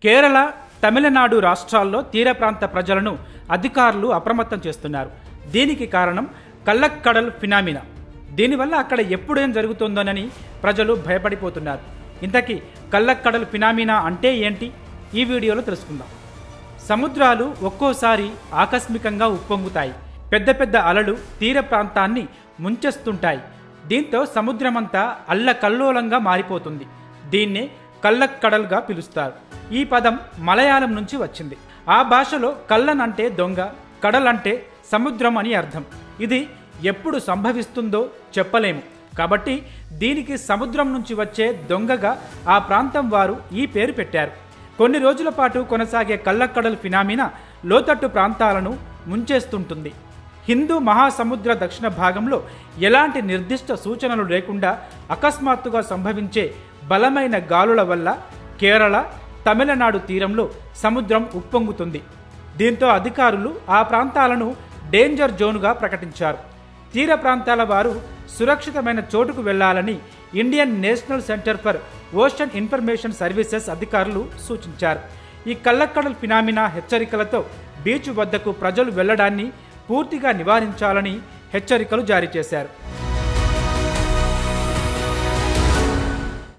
కేరళ, తమిళనాడు రాష్ట్రాల్లో తీర ప్రాంత ప్రజలను అధికారులు అప్రమత్తం చేస్తున్నారు. దీనికి కారణం కల్లక్కడల్ ఫినామినా. దీనివల్ల అక్కడ ఎప్పుడేం జరుగుతుందోనని ప్రజలు భయపడిపోతున్నారు. ఇంతకీ కల్లక్కడల్ ఫినామినా అంటే ఏంటి? ఈ వీడియోలో తెలుసుకుందాం. సముద్రాలు ఒక్కోసారి ఆకస్మికంగా ఉప్పొంగుతాయి. పెద్ద పెద్ద అలలు తీర ప్రాంతాన్ని ముంచేస్తుంటాయి. దీంతో సముద్రమంతా అల్లకల్లోలంగా మారిపోతుంది. దీన్నే కల్లక్కడల్గా పిలుస్తారు. ఈ పదం మలయాళం నుంచి వచ్చింది. ఆ భాషలో కల్లన్ అంటే దొంగ, కడల్ అంటే సముద్రం అని అర్థం. ఇది ఎప్పుడు సంభవిస్తుందో చెప్పలేము. కాబట్టి దీనికి సముద్రం నుంచి వచ్చే దొంగగా ఆ ప్రాంతం వారు ఈ పేరు పెట్టారు. కొన్ని రోజుల పాటు కొనసాగే కల్లక్కడల్ ఫినామినా లోతట్టు ప్రాంతాలను ముంచేస్తుంటుంది. హిందూ మహాసముద్ర దక్షిణ భాగంలో ఎలాంటి నిర్దిష్ట సూచనలు లేకుండా అకస్మాత్తుగా సంభవించే బలమైన గాలుల వల్ల కేరళ, తమిళనాడు తీరంలో సముద్రం ఉప్పొంగుతుంది. దీంతో అధికారులు ఆ ప్రాంతాలను డేంజర్ జోన్గా ప్రకటించారు. తీర ప్రాంతాల వారు సురక్షితమైన చోటుకు వెళ్లాలని Indian national centre for ocean information services అధికారులు సూచించారు. ఈ కల్లక్కడల్ ఫినామినా హెచ్చరికలతో బీచ్ వద్దకు ప్రజలు వెళ్లడాన్ని పూర్తిగా నివారించాలని హెచ్చరికలు జారీ చేశారు.